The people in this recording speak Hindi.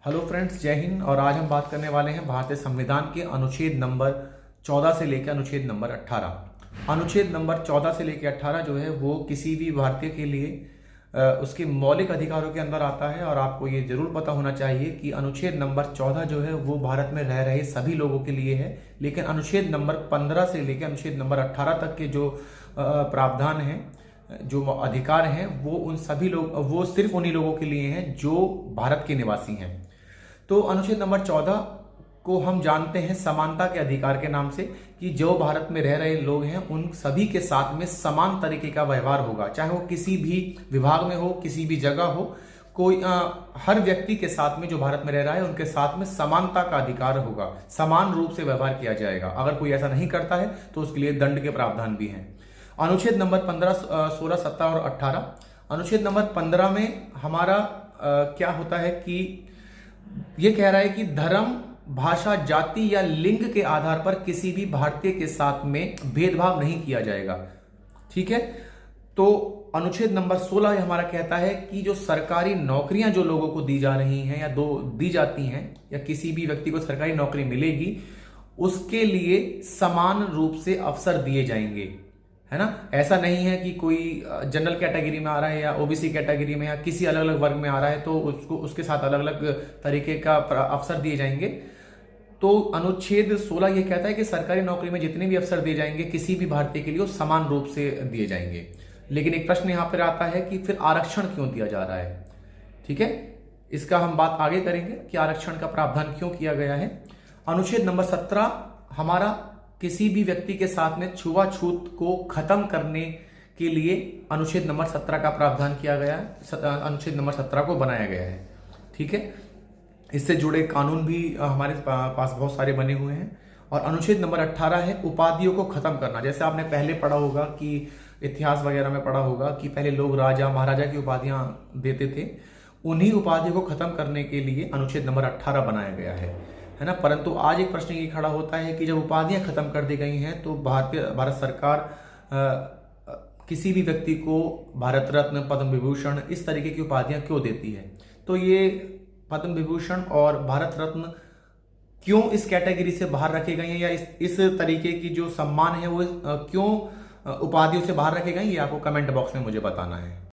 हेलो फ्रेंड्स, जय हिंद। और आज हम बात करने वाले हैं भारतीय संविधान के अनुच्छेद नंबर 14 से लेकर अनुच्छेद नंबर 18। अनुच्छेद नंबर 14 से लेकर 18 जो है वो किसी भी भारतीय के लिए उसके मौलिक अधिकारों के अंदर आता है। और आपको ये जरूर पता होना चाहिए कि अनुच्छेद नंबर 14 जो है वो भारत में रह रहे सभी लोगों के लिए है, लेकिन अनुच्छेद नंबर 15 से लेकर अनुच्छेद नंबर 18 तक के जो प्रावधान हैं, जो अधिकार हैं, वो उन सभी लोग वो सिर्फ उन्हीं लोगों के लिए हैं जो भारत के निवासी हैं। तो अनुच्छेद नंबर 14 को हम जानते हैं समानता के अधिकार के नाम से, कि जो भारत में रह रहे लोग हैं उन सभी के साथ में समान तरीके का व्यवहार होगा, चाहे वो किसी भी विभाग में हो, किसी भी जगह हो। कोई हर व्यक्ति के साथ में जो भारत में रह रहा है उनके साथ में समानता का अधिकार होगा, समान रूप से व्यवहार किया जाएगा। अगर कोई ऐसा नहीं करता है तो उसके लिए दंड के प्रावधान भी हैं। अनुच्छेद नंबर 15, 16, 17 और 18। अनुच्छेद नंबर 15 में हमारा क्या होता है कि ये कह रहा है कि धर्म, भाषा, जाति या लिंग के आधार पर किसी भी भारतीय के साथ में भेदभाव नहीं किया जाएगा। ठीक है। तो अनुच्छेद नंबर 16 हमारा कहता है कि जो सरकारी नौकरियां जो लोगों को दी जा रही हैं या दी जाती हैं, या किसी भी व्यक्ति को सरकारी नौकरी मिलेगी, उसके लिए समान रूप से अवसर दिए जाएंगे, है ना। ऐसा नहीं है कि कोई जनरल कैटेगरी में आ रहा है या ओबीसी कैटेगरी में या किसी अलग अलग वर्ग में आ रहा है तो उसको उसके साथ अलग अलग तरीके का अवसर दिए जाएंगे। तो अनुच्छेद 16 ये कहता है कि सरकारी नौकरी में जितने भी अवसर दिए जाएंगे किसी भी भारतीय के लिए वो समान रूप से दिए जाएंगे। लेकिन एक प्रश्न यहां पर आता है कि फिर आरक्षण क्यों दिया जा रहा है। ठीक है, इसका हम बात आगे करेंगे कि आरक्षण का प्रावधान क्यों किया गया है। अनुच्छेद नंबर 17 हमारा किसी भी व्यक्ति के साथ में छुआछूत को खत्म करने के लिए अनुच्छेद नंबर 17 का प्रावधान किया गया है, अनुच्छेद नंबर 17 को बनाया गया है। ठीक है, इससे जुड़े कानून भी हमारे पास बहुत सारे बने हुए हैं। और अनुच्छेद नंबर 18 है उपाधियों को खत्म करना। जैसे आपने पहले पढ़ा होगा कि इतिहास वगैरह में पढ़ा होगा कि पहले लोग राजा महाराजा की उपाधियां देते थे, उन्हीं उपाधियों को खत्म करने के लिए अनुच्छेद नंबर 18 बनाया गया है ना। परंतु आज एक प्रश्न ये खड़ा होता है कि जब उपाधियां खत्म कर दी गई हैं तो भारत सरकार किसी भी व्यक्ति को भारत रत्न, पद्म विभूषण, इस तरीके की उपाधियां क्यों देती है। तो ये पद्म विभूषण और भारत रत्न क्यों इस कैटेगरी से बाहर रखे गए हैं, या इस तरीके की जो सम्मान है वो क्यों उपाधियों से बाहर रखे गए हैं, ये आपको कमेंट बॉक्स में मुझे बताना है।